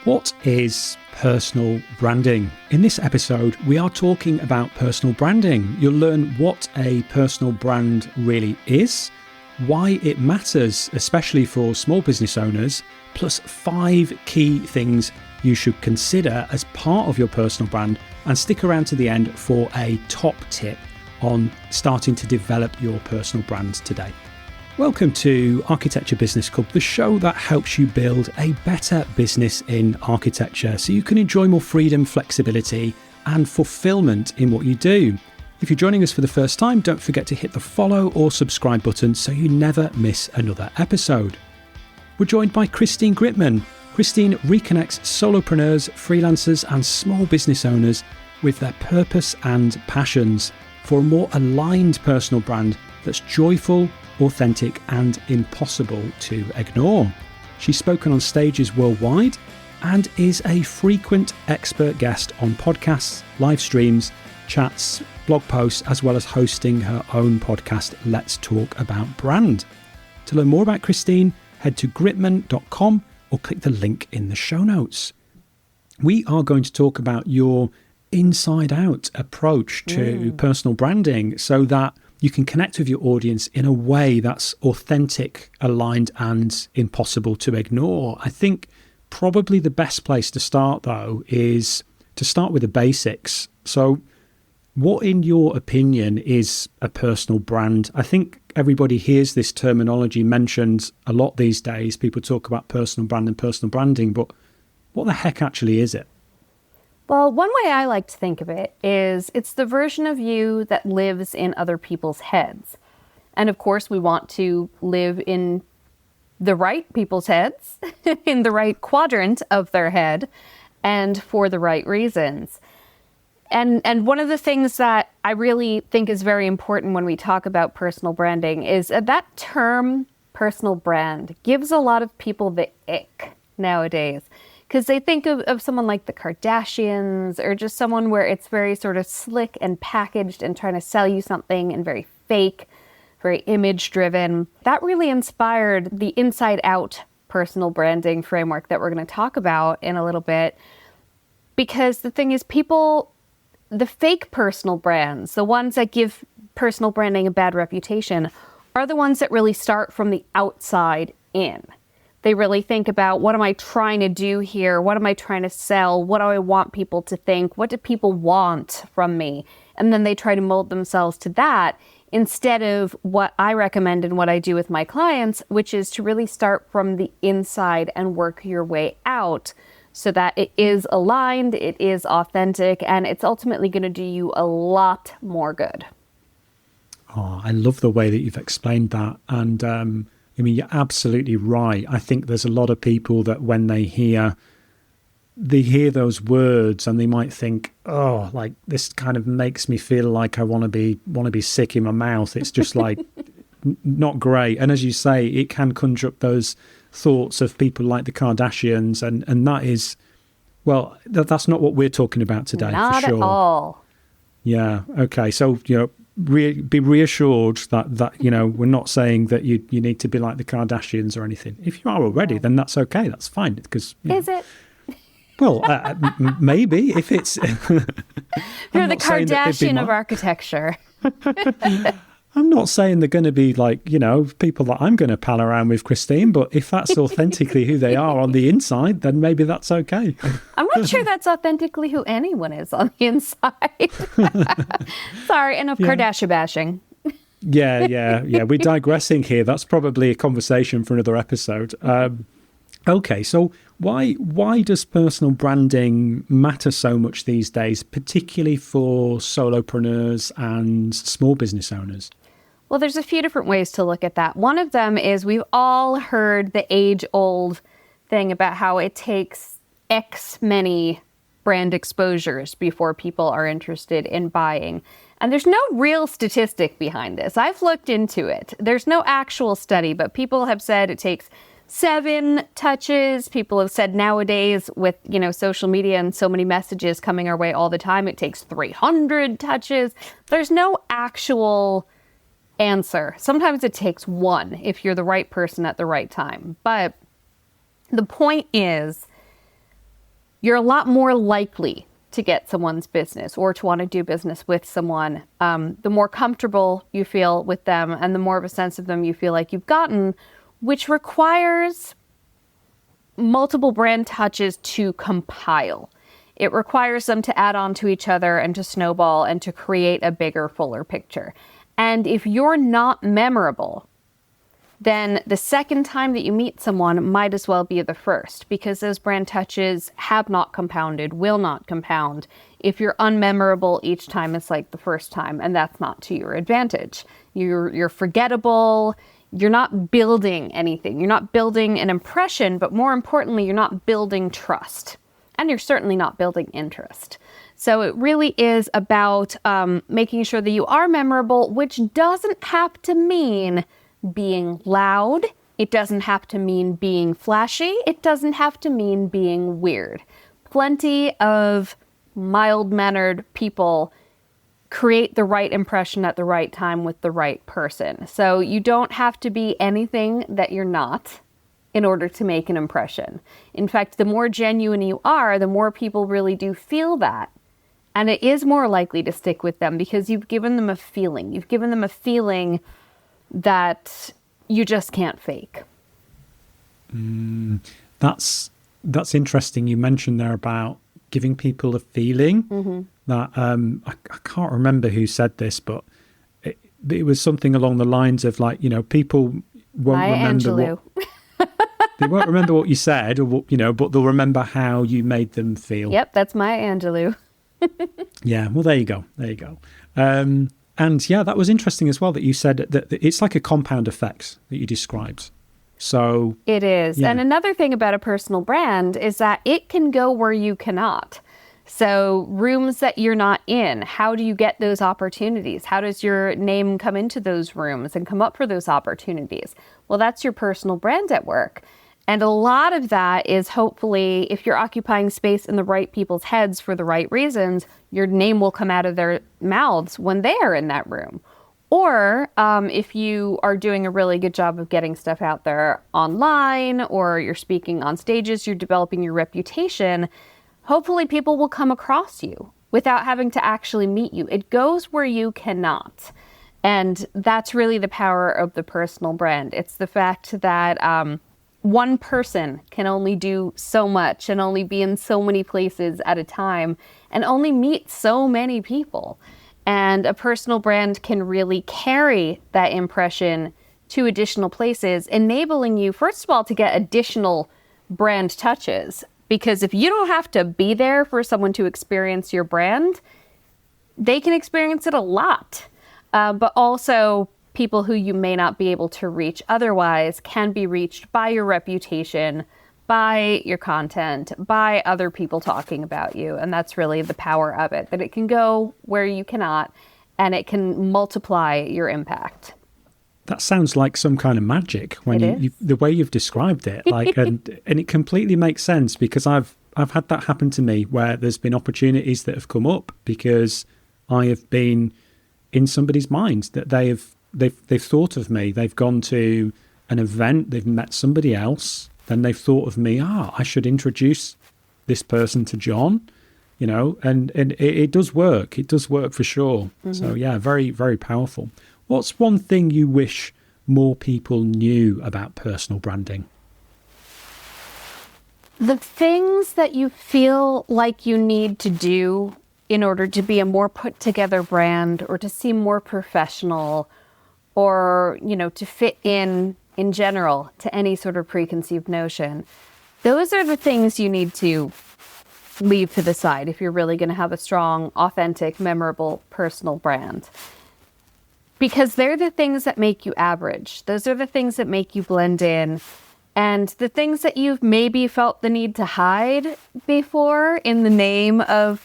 What is personal branding? In this episode, we are talking about personal branding. You'll learn what a personal brand really is, why it matters, especially for small business owners, plus 5 key things you should consider as part of your personal brand, and stick around to the end for a top tip on starting to develop your personal brand today. Welcome to Architecture Business Club, the show that helps you build a better business in architecture so you can enjoy more freedom, flexibility, and fulfillment in what you do. If you're joining us for the first time, don't forget to hit the follow or subscribe button so you never miss another episode. We're joined by Christine Gritmon. Christine reconnects solopreneurs, freelancers, and small business owners with their purpose and passions for a more aligned personal brand that's joyful, authentic, and impossible to ignore. She's spoken on stages worldwide and is a frequent expert guest on podcasts, live streams, chats, blog posts, as well as hosting her own podcast, Let's Talk About Brand. To learn more about Christine, head to gritmon.com or click the link in the show notes. We are going to talk about your inside-out approach to personal branding so that you can connect with your audience in a way that's authentic, aligned, and impossible to ignore. I think probably the best place to start, though, is to start with the basics. So what, in your opinion, is a personal brand? I think everybody hears this terminology mentioned a lot these days. People talk about personal brand and personal branding, but what the heck actually is it? Well, one way I like to think of it is it's the version of you that lives in other people's heads. And of course, we want to live in the right people's heads, in the right quadrant of their head, and for the right reasons. And one of the things that I really think is very important when we talk about personal branding is that term personal brand gives a lot of people the ick nowadays. Because they think of someone like the Kardashians or just someone where it's very sort of slick and packaged and trying to sell you something and very fake, very image driven. That really inspired the inside out personal branding framework that we're going to talk about in a little bit. Because the thing is, the fake personal brands, the ones that give personal branding a bad reputation, are the ones that really start from the outside in. They really think about, what am I trying to do here? What am I trying to sell? What do I want people to think? What do people want from me? And then they try to mold themselves to that instead of what I recommend and what I do with my clients, which is to really start from the inside and work your way out so that it is aligned, it is authentic, and it's ultimately going to do you a lot more good. Oh, I love the way that you've explained that. And I mean, you're absolutely right. I think there's a lot of people that when they hear those words and they might think, oh, like this kind of makes me feel like I want to be sick in my mouth. It's just like not great. And as you say, it can conjure up those thoughts of people like the Kardashians, and that is, well, that's not what we're talking about today. Not for sure. At all. Yeah. Okay. So, be reassured that we're not saying that you need to be like the Kardashians or anything. If you are already, then that's okay. That's fine. Because is it? Well, maybe if it's you're the Kardashian of architecture. I'm not saying they're going to be like people that I'm going to pal around with, Christine. But if that's authentically who they are on the inside, then maybe that's okay. I'm not sure that's authentically who anyone is on the inside. Sorry, enough Kardashian bashing. Yeah. We're digressing here. That's probably a conversation for another episode. Okay, so why does personal branding matter so much these days, particularly for solopreneurs and small business owners? Well, there's a few different ways to look at that. One of them is we've all heard the age-old thing about how it takes X many brand exposures before people are interested in buying. And there's no real statistic behind this. I've looked into it. There's no actual study, but people have said it takes 7 touches. People have said nowadays with, social media and so many messages coming our way all the time, it takes 300 touches. There's no actual answer. Sometimes it takes 1 if you're the right person at the right time. But the point is, you're a lot more likely to get someone's business or to want to do business with someone. The more comfortable you feel with them and the more of a sense of them you feel like you've gotten, which requires multiple brand touches to compile. It requires them to add on to each other and to snowball and to create a bigger, fuller picture. And if you're not memorable, then the second time that you meet someone might as well be the first, because those brand touches have not compounded, will not compound. If you're unmemorable each time, it's like the first time, and that's not to your advantage. You're forgettable. You're not building anything. You're not building an impression, but more importantly, you're not building trust. And you're certainly not building interest. So it really is about making sure that you are memorable, which doesn't have to mean being loud. It doesn't have to mean being flashy. It doesn't have to mean being weird. Plenty of mild-mannered people create the right impression at the right time with the right person. So you don't have to be anything that you're not in order to make an impression. In fact, the more genuine you are, the more people really do feel that. And it is more likely to stick with them because you've given them a feeling. You've given them a feeling that you just can't fake. That's interesting. You mentioned there about giving people a feeling that I can't remember who said this, but it was something along the lines of like, people won't remember they won't remember what you said, or but they'll remember how you made them feel. Yep, that's my Angelou. Yeah, well, there you go. And yeah, that was interesting as well that you said that it's like a compound effect that you described. So it is. Yeah. And another thing about a personal brand is that it can go where you cannot. So rooms that you're not in, how do you get those opportunities? How does your name come into those rooms and come up for those opportunities? Well, that's your personal brand at work. And a lot of that is hopefully, if you're occupying space in the right people's heads for the right reasons, your name will come out of their mouths when they are in that room. Or if you are doing a really good job of getting stuff out there online, or you're speaking on stages, you're developing your reputation, hopefully people will come across you without having to actually meet you. It goes where you cannot. And that's really the power of the personal brand. It's the fact that one person can only do so much and only be in so many places at a time and only meet so many people. And a personal brand can really carry that impression to additional places, enabling you, first of all, to get additional brand touches. Because if you don't have to be there for someone to experience your brand, they can experience it a lot. But also, people who you may not be able to reach otherwise can be reached by your reputation, by your content, by other people talking about you. And that's really the power of it, that it can go where you cannot, and it can multiply your impact. That sounds like some kind of magic when you the way you've described it, like, and it completely makes sense, because I've had that happen to me where there's been opportunities that have come up because I have been in somebody's mind, that they've thought of me. They've gone to an event, they've met somebody else, then they've thought of me. I should introduce this person to John, and it does work. It does work for sure. Mm-hmm. So yeah, very, very powerful. What's one thing you wish more people knew about personal branding? The things that you feel like you need to do in order to be a more put together brand, or to seem more professional, or, to fit in general to any sort of preconceived notion. Those are the things you need to leave to the side if you're really going to have a strong, authentic, memorable personal brand. Because they're the things that make you average. Those are the things that make you blend in. And the things that you've maybe felt the need to hide before in the name of,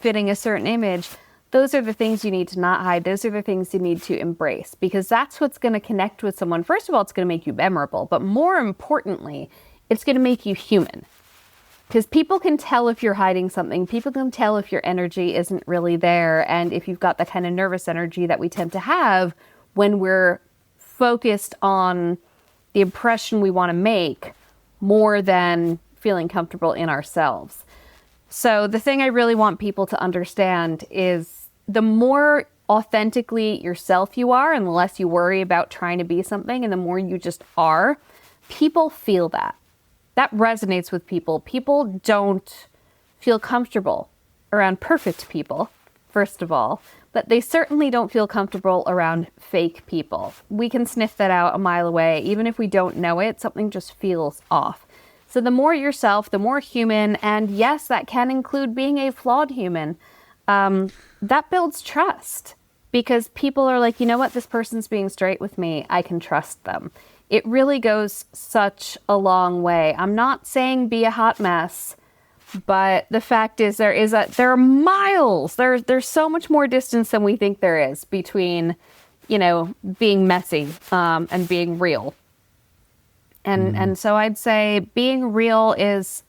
fitting a certain image, those are the things you need to not hide. Those are the things you need to embrace, because that's what's going to connect with someone. First of all, it's going to make you memorable, but more importantly, it's going to make you human. Because people can tell if you're hiding something. People can tell if your energy isn't really there, and if you've got the kind of nervous energy that we tend to have when we're focused on the impression we want to make more than feeling comfortable in ourselves. So the thing I really want people to understand is the more authentically yourself you are, and the less you worry about trying to be something, and the more you just are, people feel that. That resonates with people. People don't feel comfortable around perfect people, first of all, but they certainly don't feel comfortable around fake people. We can sniff that out a mile away. Even if we don't know it, something just feels off. So the more yourself, the more human, and yes, that can include being a flawed human, that builds trust, because people are like, you know what, this person's being straight with me. I can trust them. It really goes such a long way. I'm not saying be a hot mess, but the fact is there are miles. There's so much more distance than we think there is between, being messy and being real. And so I'd say being real is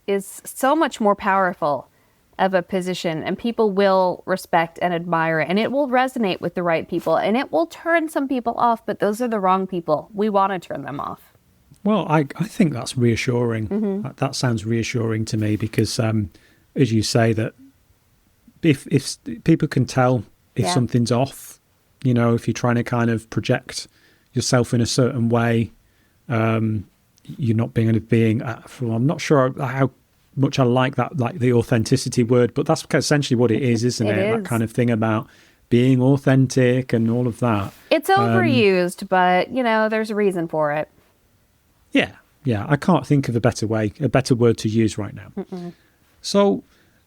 so much more powerful of a position, and people will respect and admire it, and it will resonate with the right people, and it will turn some people off, but those are the wrong people. We want to turn them off. Well, I think that's reassuring. Mm-hmm. That sounds reassuring to me, because as you say, that if people can tell if something's off, if you're trying to kind of project yourself in a certain way, you're not being I'm not sure how much I like that, like the authenticity word, but that's essentially what it is, isn't it? That kind of thing about being authentic and all of that. It's overused, but there's a reason for it. Yeah. I can't think of a better word to use right now. Mm-mm. So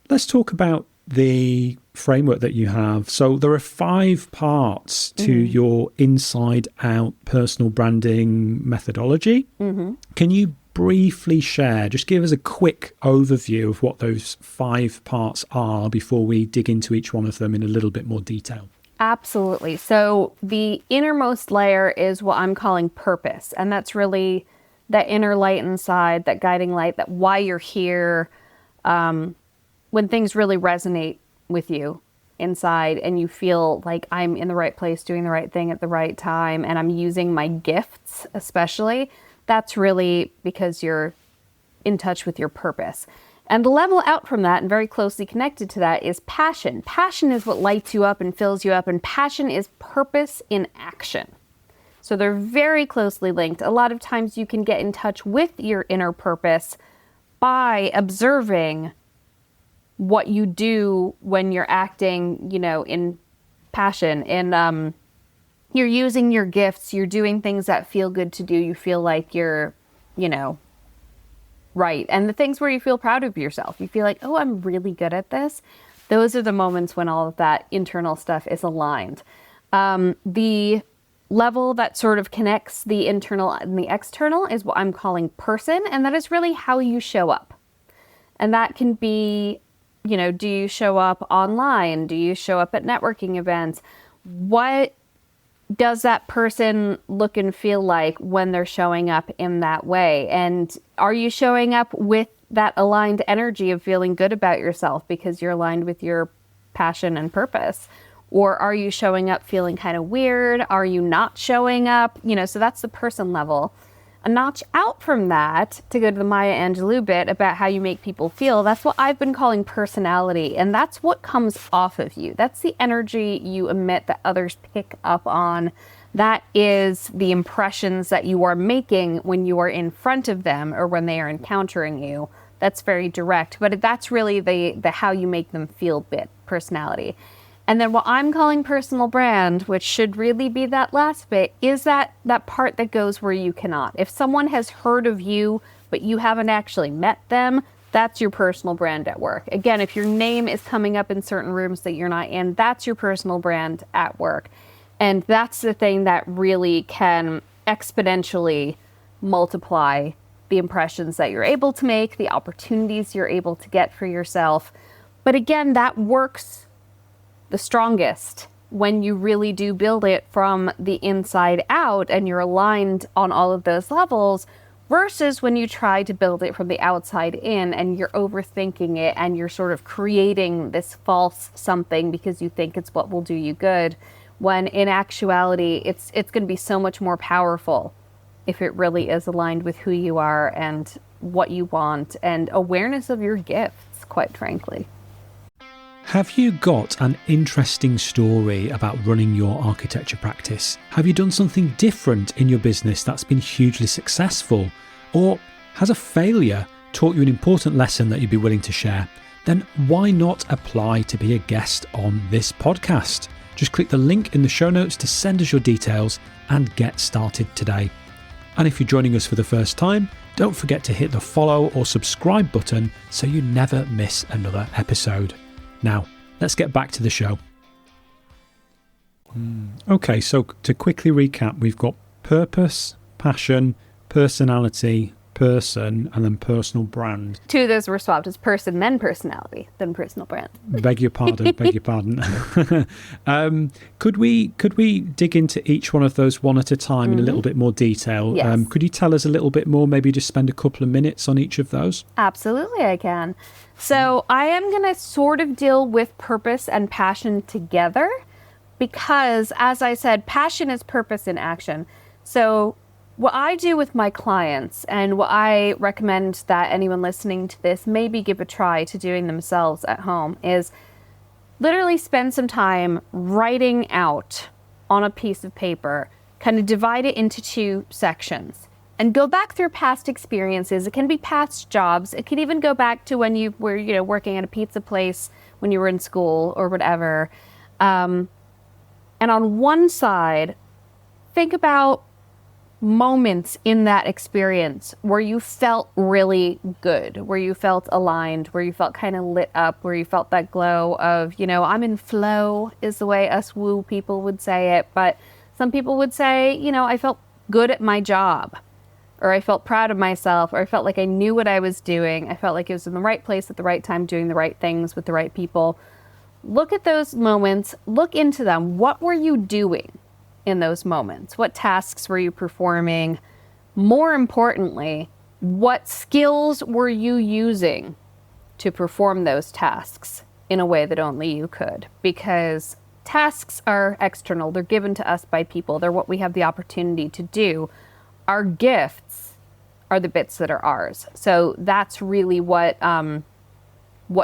let's talk about the framework that you have. So there are 5 parts to your inside out personal branding methodology. Mm-hmm. Can you briefly share, just give us a quick overview of what those 5 parts are before we dig into each one of them in a little bit more detail? Absolutely. So the innermost layer is what I'm calling purpose. And that's really that inner light inside, that guiding light, that why you're here, when things really resonate with you inside and you feel like I'm in the right place, doing the right thing at the right time, and I'm using my gifts especially. That's really because you're in touch with your purpose. And the level out from that, and very closely connected to that, is passion. Passion is what lights you up and fills you up, and passion is purpose in action. So they're very closely linked. A lot of times you can get in touch with your inner purpose by observing what you do when you're acting, in passion. And you're using your gifts, you're doing things that feel good to do. You feel like you're, right. And the things where you feel proud of yourself, you feel like, oh, I'm really good at this. Those are the moments when all of that internal stuff is aligned. The level that sort of connects the internal and the external is what I'm calling person. And that is really how you show up. And that can be, do you show up online? Do you show up at networking events? What does that person look and feel like when they're showing up in that way? And are you showing up with that aligned energy of feeling good about yourself because you're aligned with your passion and purpose? Or are you showing up feeling kind of weird? Are you not showing up? So that's the person level. A notch out from that, to go to the Maya Angelou bit about how you make people feel, that's what I've been calling personality. And that's what comes off of you. That's the energy you emit that others pick up on. That is the impressions that you are making when you are in front of them or when they are encountering you. That's very direct, but that's really the how you make them feel bit, personality. And then what I'm calling personal brand, which should really be that last bit, is that part that goes where you cannot. If someone has heard of you, but you haven't actually met them, that's your personal brand at work. Again, if your name is coming up in certain rooms that you're not in, that's your personal brand at work. And that's the thing that really can exponentially multiply the impressions that you're able to make, the opportunities you're able to get for yourself. But again, that works the strongest when you really do build it from the inside out and you're aligned on all of those levels, versus when you try to build it from the outside in and you're overthinking it and you're sort of creating this false something because you think it's what will do you good, when in actuality it's going to be so much more powerful if it really is aligned with who you are and what you want and awareness of your gifts. quite frankly. Have you got an interesting story about running your architecture practice? Have you done something different in your business that's been hugely successful? Or has a failure taught you an important lesson that you'd be willing to share? Then why not apply to be a guest on this podcast? Just click the link in the show notes to send us your details and get started today. And if you're joining us for the first time, don't forget to hit the follow or subscribe button so you never miss another episode. Now, let's get back to the show. Okay, so to quickly recap, we've got purpose, passion, personality, person, and then personal brand. Two of those were swapped. It's person, then personality, then personal brand. Beg your pardon, beg your pardon. Could we dig into each one of those one at a time in a little bit more detail? Yes. Could you tell us a little bit more, maybe just spend a couple of minutes on each of those? Absolutely, I can. So I am going to sort of deal with purpose and passion together because, as I said, passion is purpose in action. So what I do with my clients and what I recommend that anyone listening to this maybe give a try to doing themselves at home is literally spend some time writing out on a piece of paper, kind of divide it into two sections and go back through past experiences. It can be past jobs. It could even go back to when you were, working at a pizza place when you were in school or whatever. And on one side, think about moments in that experience where you felt really good, where you felt aligned, where you felt kind of lit up, where you felt that glow of, I'm in flow is the way us woo people would say it. But some people would say, I felt good at my job, or I felt proud of myself, or I felt like I knew what I was doing. I felt like I was in the right place at the right time, doing the right things with the right people. Look at those moments, look into them. What were you doing in those moments? What tasks were you performing? More importantly, what skills were you using to perform those tasks in a way that only you could? Because tasks are external. They're given to us by people. They're what we have the opportunity to do. Our gifts are the bits that are ours. So that's really what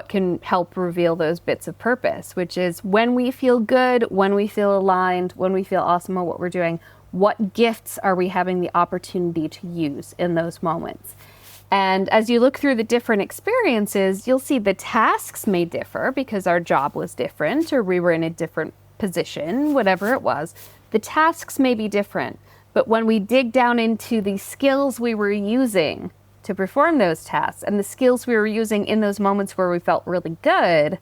can help reveal those bits of purpose, which is when we feel good, when we feel aligned, when we feel awesome at what we're doing, what gifts are we having the opportunity to use in those moments? And as you look through the different experiences, you'll see the tasks may differ because our job was different or we were in a different position, whatever it was. The tasks may be different, but when we dig down into the skills we were using to perform those tasks and the skills we were using in those moments where we felt really good,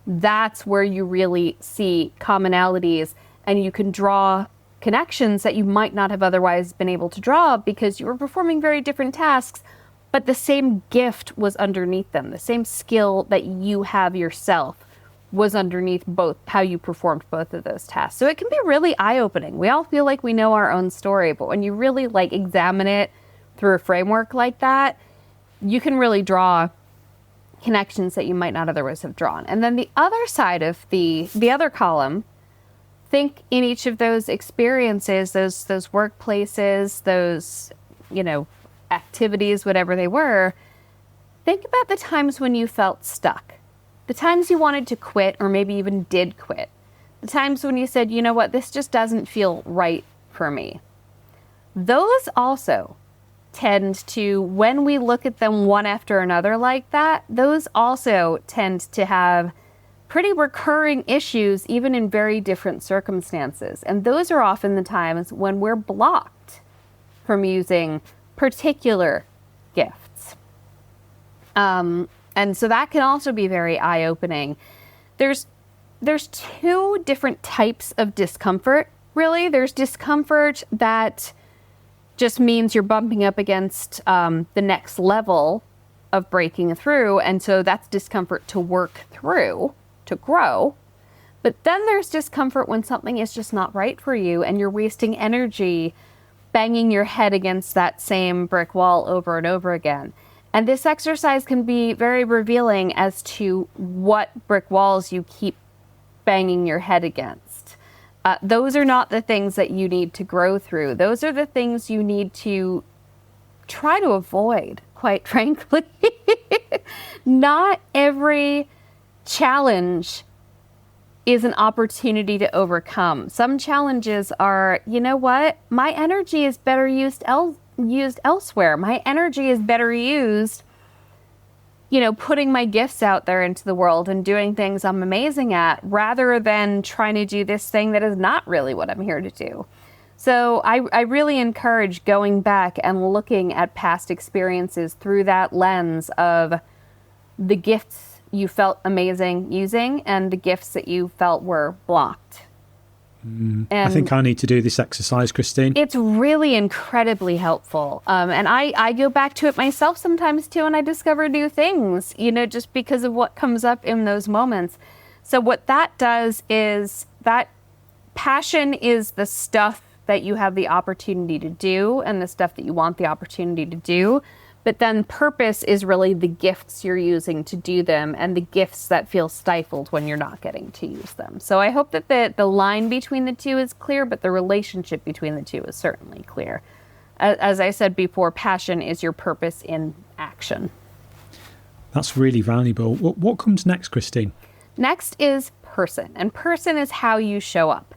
that's where you really see commonalities and you can draw connections that you might not have otherwise been able to draw because you were performing very different tasks, but the same gift was underneath them. The same skill that you have yourself was underneath both how you performed both of those tasks. So it can be really eye-opening. We all feel like we know our own story, but when you really examine it through a framework like that, you can really draw connections that you might not otherwise have drawn. And then the other side of the other column, think in each of those experiences, those workplaces, those, activities, whatever they were, think about the times when you felt stuck, the times you wanted to quit or maybe even did quit, the times when you said, this just doesn't feel right for me. Those also tend to, when we look at them one after another like that, those also tend to have pretty recurring issues, even in very different circumstances. And those are often the times when we're blocked from using particular gifts. And so that can also be very eye-opening. There's two different types of discomfort, really. There's discomfort that just means you're bumping up against the next level of breaking through. And so that's discomfort to work through, to grow. But then there's discomfort when something is just not right for you and you're wasting energy banging your head against that same brick wall over and over again. And this exercise can be very revealing as to what brick walls you keep banging your head against. Those are not the things that you need to grow through. Those are the things you need to try to avoid, quite frankly. Not every challenge is an opportunity to overcome. Some challenges are, you know what? My energy is better used elsewhere. My energy is better used, putting my gifts out there into the world and doing things I'm amazing at, rather than trying to do this thing that is not really what I'm here to do. So I really encourage going back and looking at past experiences through that lens of the gifts you felt amazing using and the gifts that you felt were blocked. And I think I need to do this exercise, Christine. It's really incredibly helpful. And I go back to it myself sometimes too, and I discover new things, just because of what comes up in those moments. So what that does is that passion is the stuff that you have the opportunity to do and the stuff that you want the opportunity to do. But then purpose is really the gifts you're using to do them and the gifts that feel stifled when you're not getting to use them. So I hope that the line between the two is clear, but the relationship between the two is certainly clear. As I said before, passion is your purpose in action. That's really valuable. What comes next, Christine? Next is person. And person is how you show up.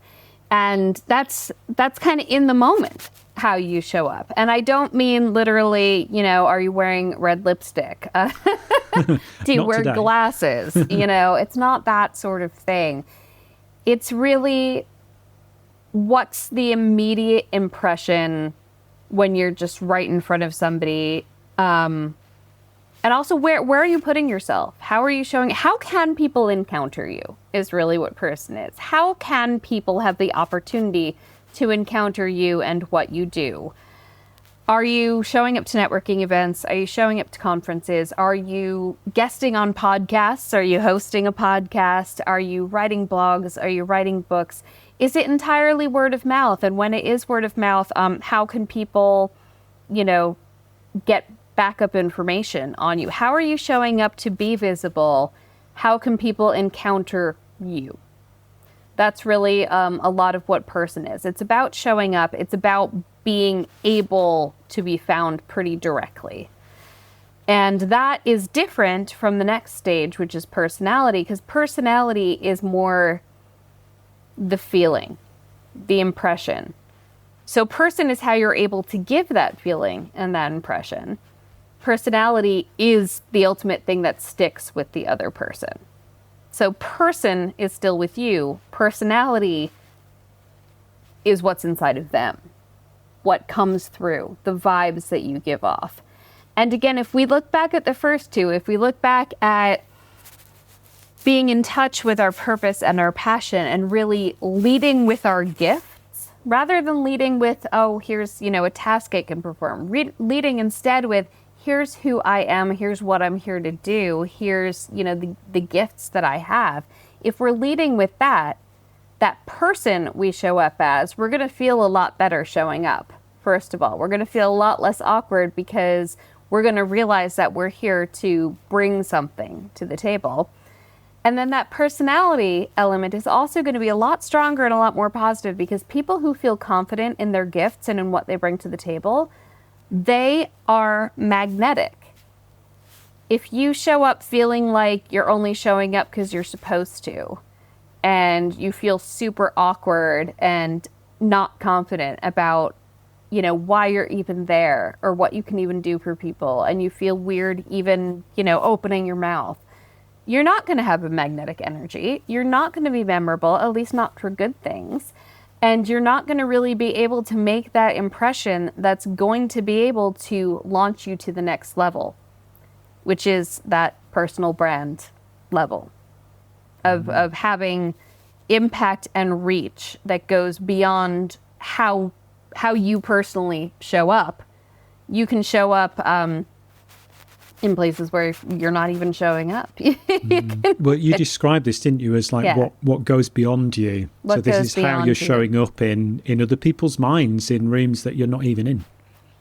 And that's kind of in the moment, how you show up. And I don't mean literally, are you wearing red lipstick? Do you wear glasses? It's not that sort of thing. It's really what's the immediate impression when you're just right in front of somebody. And also, where are you putting yourself? How are you showing? How can people encounter you is really what person is. How can people have the opportunity to encounter you and what you do? Are you showing up to networking events? Are you showing up to conferences? Are you guesting on podcasts? Are you hosting a podcast? Are you writing blogs? Are you writing books? Is it entirely word of mouth? And when it is word of mouth, how can people, get backup information on you? How are you showing up to be visible? How can people encounter you? That's really a lot of what person is. It's about showing up. It's about being able to be found pretty directly. And that is different from the next stage, which is personality, because personality is more the feeling, the impression. So person is how you're able to give that feeling and that impression. Personality is the ultimate thing that sticks with the other person. So person is still with you. Personality is what's inside of them, what comes through, the vibes that you give off. And again, if we look back at the first two, if we look back at being in touch with our purpose and our passion and really leading with our gifts, rather than leading with, here's, a task I can perform, leading instead with, here's who I am, here's what I'm here to do, here's, the gifts that I have. If we're leading with that person we show up as, we're going to feel a lot better showing up, first of all. We're going to feel a lot less awkward because we're going to realize that we're here to bring something to the table. And then that personality element is also going to be a lot stronger and a lot more positive, because people who feel confident in their gifts and in what they bring to the table, they are magnetic. If you show up feeling like you're only showing up because you're supposed to, and you feel super awkward and not confident about, why you're even there or what you can even do for people, and you feel weird even, opening your mouth, you're not going to have a magnetic energy. You're not going to be memorable, at least not for good things. And you're not going to really be able to make that impression that's going to be able to launch you to the next level, which is that personal brand level of having impact and reach that goes beyond how you personally show up. You can show up in places where you're not even showing up. Well, you described this, didn't you, as what goes beyond you. So this is how you're showing up in other people's minds, in rooms that you're not even in.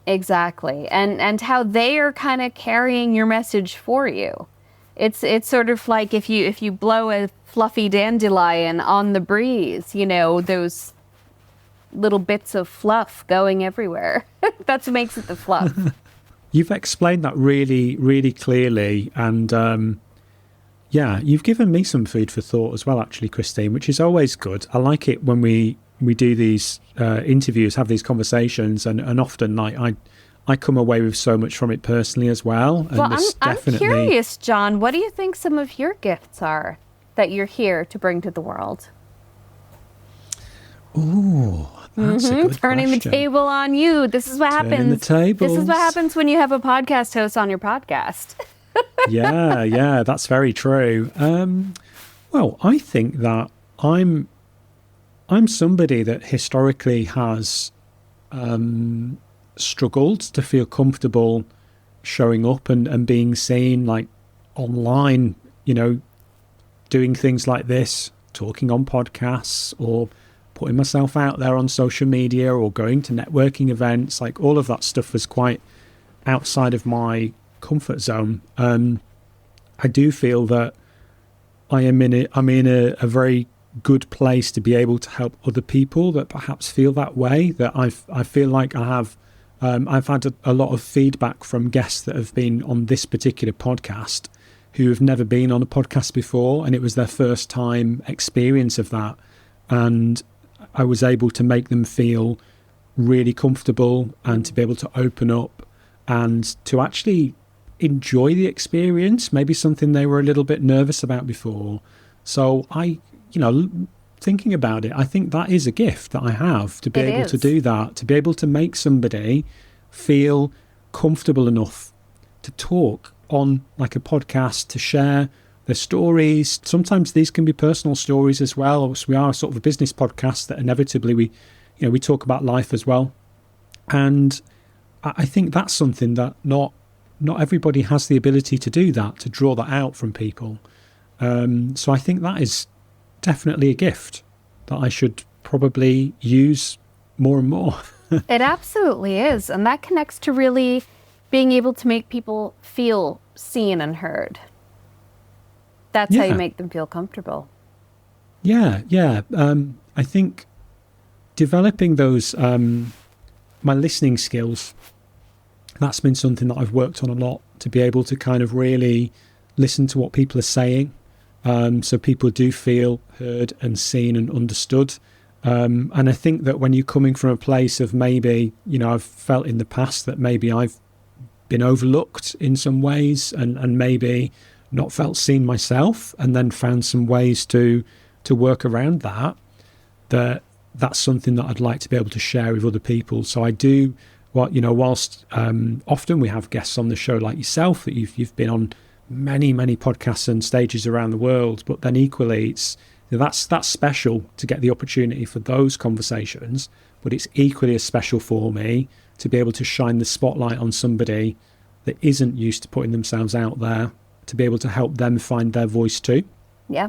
Exactly. And how they are kind of carrying your message for you. It's sort of like if you blow a fluffy dandelion on the breeze, those little bits of fluff going everywhere. That's what makes it the fluff. You've explained that really, really clearly. And yeah, you've given me some food for thought as well, actually, Christine, which is always good. I like it when we do these interviews, have these conversations, and often I come away with so much from it personally as well. And well, I'm curious, John, what do you think some of your gifts are that you're here to bring to the world? Ooh, that's a good Turning question. the table on you. This is what happens. This is what happens when you have a podcast host on your podcast. yeah, that's very true. Well, I think that I'm somebody that historically has struggled to feel comfortable showing up and being seen, like online, doing things like this, talking on podcasts or putting myself out there on social media or going to networking events. Like all of that stuff was quite outside of my comfort zone. I do feel that I'm in a very good place to be able to help other people that perhaps feel that way. That I feel like I've had a lot of feedback from guests that have been on this particular podcast who have never been on a podcast before, and it was their first time experience of that. And I was able to make them feel really comfortable and to be able to open up and to actually enjoy the experience, maybe something they were a little bit nervous about before. So thinking about it, I think that is a gift that I have, to be able to do that, to be able to make somebody feel comfortable enough to talk on like a podcast, to share their stories. Sometimes these can be personal stories as well. So we are sort of a business podcast that inevitably we talk about life as well. And I think that's something that not everybody has the ability to do that, to draw that out from people. So I think that is definitely a gift that I should probably use more and more. It absolutely is. And that connects to really being able to make people feel seen and heard. That's how you make them feel comfortable. Yeah. I think developing those, my listening skills, that's been something that I've worked on a lot, to be able to kind of really listen to what people are saying. So people do feel heard and seen and understood. And I think that when you're coming from a place of maybe, I've felt in the past that maybe I've been overlooked in some ways and maybe not felt seen myself, and then found some ways to work around that's something that I'd like to be able to share with other people. So I do, whilst often we have guests on the show like yourself, that you've been on many podcasts and stages around the world, but then equally that's special to get the opportunity for those conversations. But it's equally as special for me to be able to shine the spotlight on somebody that isn't used to putting themselves out there, to be able to help them find their voice too. Yeah.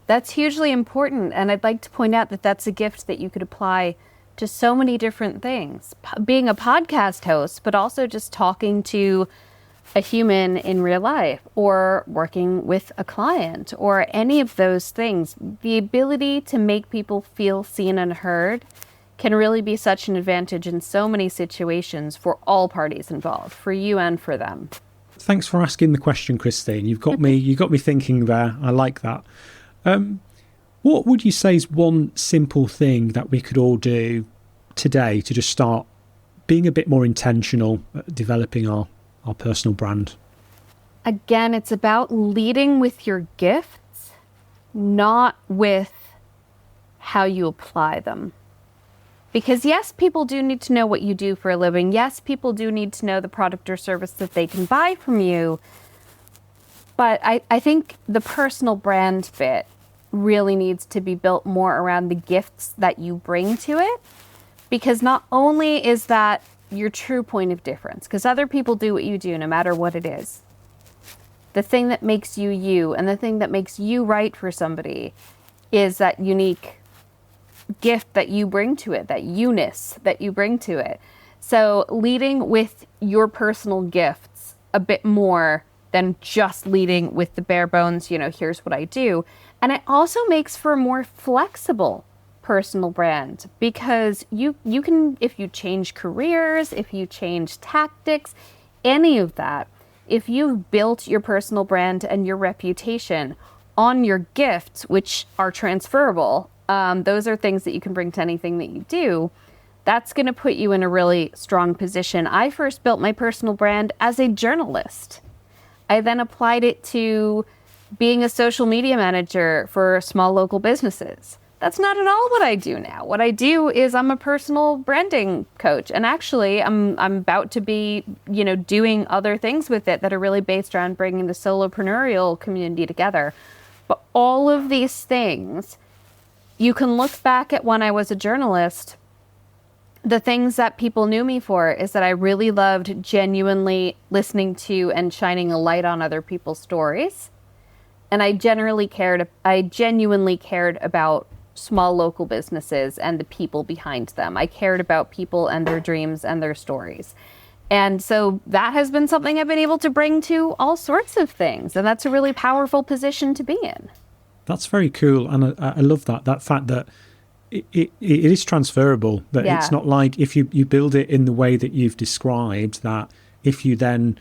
That's hugely important. And I'd like to point out that that's a gift that you could apply to so many different things. Being a podcast host, but also just talking to a human in real life, or working with a client, or any of those things. The ability to make people feel seen and heard can really be such an advantage in so many situations for all parties involved, for you and for them. Thanks for asking the question, Christine. You got me thinking there. I like that. What would you say is one simple thing that we could all do today to just start being a bit more intentional at developing our personal brand? Again, it's about leading with your gifts, not with how you apply them. Because yes, people do need to know what you do for a living. Yes, people do need to know the product or service that they can buy from you. But I think the personal brand bit really needs to be built more around the gifts that you bring to it. Because not only is that your true point of difference, because other people do what you do no matter what it is. The thing that makes you you, and the thing that makes you right for somebody, is that unique gift that you bring to it, that you-ness that you bring to it. So leading with your personal gifts a bit more than just leading with the bare bones, here's what I do. And it also makes for a more flexible personal brand, because you can, if you change careers, if you change tactics, any of that, if you've built your personal brand and your reputation on your gifts, which are transferable, those are things that you can bring to anything that you do, that's going to put you in a really strong position. I first built my personal brand as a journalist. I then applied it to being a social media manager for small local businesses. That's not at all what I do now. What I do is I'm a personal branding coach. And actually, I'm about to be, doing other things with it that are really based around bringing the solopreneurial community together. But all of these things, you can look back at when I was a journalist. The things that people knew me for is that I really loved genuinely listening to and shining a light on other people's stories. And I genuinely cared about small local businesses and the people behind them. I cared about people and their dreams and their stories. And so that has been something I've been able to bring to all sorts of things. And that's a really powerful position to be in. That's very cool. And I love that fact that it is transferable, that it's not like if you build it in the way that you've described, that if you then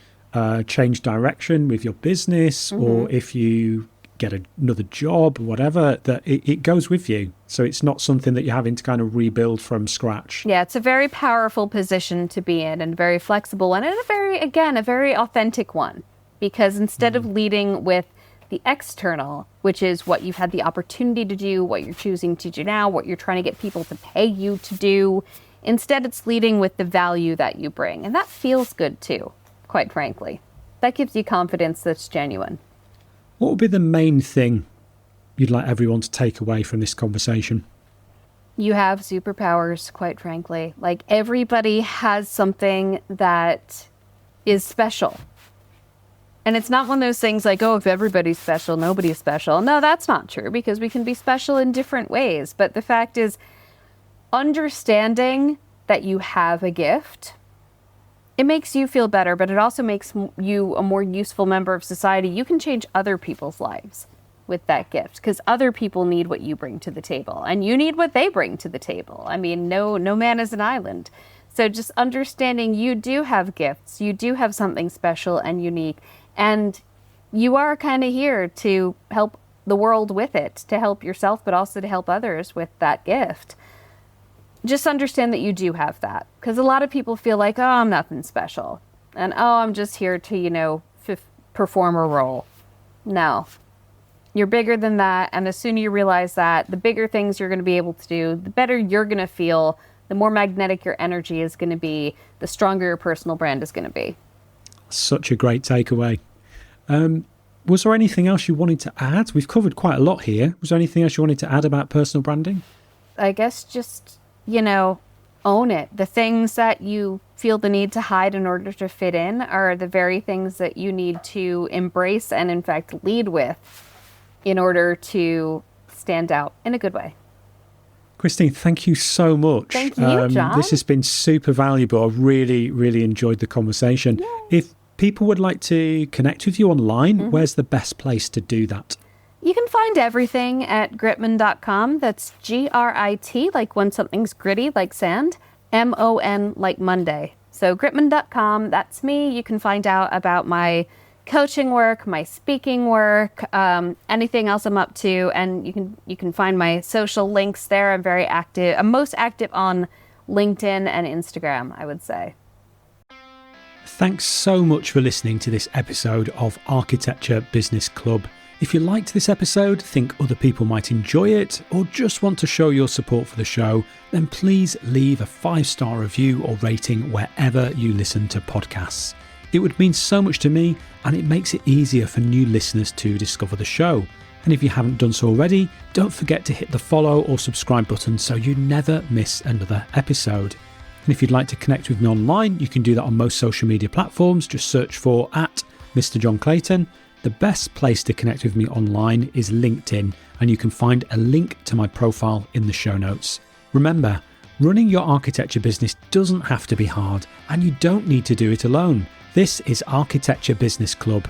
change direction with your business, or if you get another job or whatever, that it goes with you. So it's not something that you're having to kind of rebuild from scratch. Yeah, it's a very powerful position to be in, and very flexible one, and a very authentic one, because instead of leading with the external, which is what you've had the opportunity to do, what you're choosing to do now, what you're trying to get people to pay you to do, instead it's leading with the value that you bring. And that feels good too, quite frankly. That gives you confidence that's genuine. What would be the main thing you'd like everyone to take away from this conversation? You have superpowers, quite frankly. Like, everybody has something that is special. And it's not one of those things like, oh, if everybody's special, nobody's special. No, that's not true, because we can be special in different ways. But the fact is, understanding that you have a gift, it makes you feel better, but it also makes you a more useful member of society. You can change other people's lives with that gift, because other people need what you bring to the table, and you need what they bring to the table. I mean, no man is an island. So just understanding you do have gifts, you do have something special and unique, and you are kind of here to help the world with it, to help yourself, but also to help others with that gift. Just understand that you do have that, because a lot of people feel like, oh, I'm nothing special, and oh, I'm just here to, perform a role. No, you're bigger than that. And the sooner you realize that, the bigger things you're going to be able to do, the better you're going to feel, the more magnetic your energy is going to be, the stronger your personal brand is going to be. Such a great takeaway. Was there anything else you wanted to add? We've covered quite a lot here. Was there anything else you wanted to add about personal branding? I guess just, own it. The things that you feel the need to hide in order to fit in are the very things that you need to embrace and, in fact, lead with in order to stand out in a good way. Christine, thank you so much. Thank you, John. This has been super valuable. I've really, really enjoyed the conversation. Yay. If people would like to connect with you online, where's the best place to do that? You can find everything at Gritmon.com. That's Grit, like when something's gritty, like sand, MON, like Monday. So Gritmon.com, that's me. You can find out about my coaching work, my speaking work, anything else I'm up to, and you can find my social links there. I'm very active. I'm most active on LinkedIn and Instagram, I would say. Thanks so much for listening to this episode of Architecture Business Club. If you liked this episode, think other people might enjoy it, or just want to show your support for the show, then please leave a 5-star review or rating wherever you listen to podcasts. It would mean so much to me, and it makes it easier for new listeners to discover the show. And if you haven't done so already, don't forget to hit the follow or subscribe button so you never miss another episode. And if you'd like to connect with me online, you can do that on most social media platforms. Just search for @Mr. John Clayton. The best place to connect with me online is LinkedIn, and you can find a link to my profile in the show notes. Remember, running your architecture business doesn't have to be hard, and you don't need to do it alone. This is Architecture Business Club,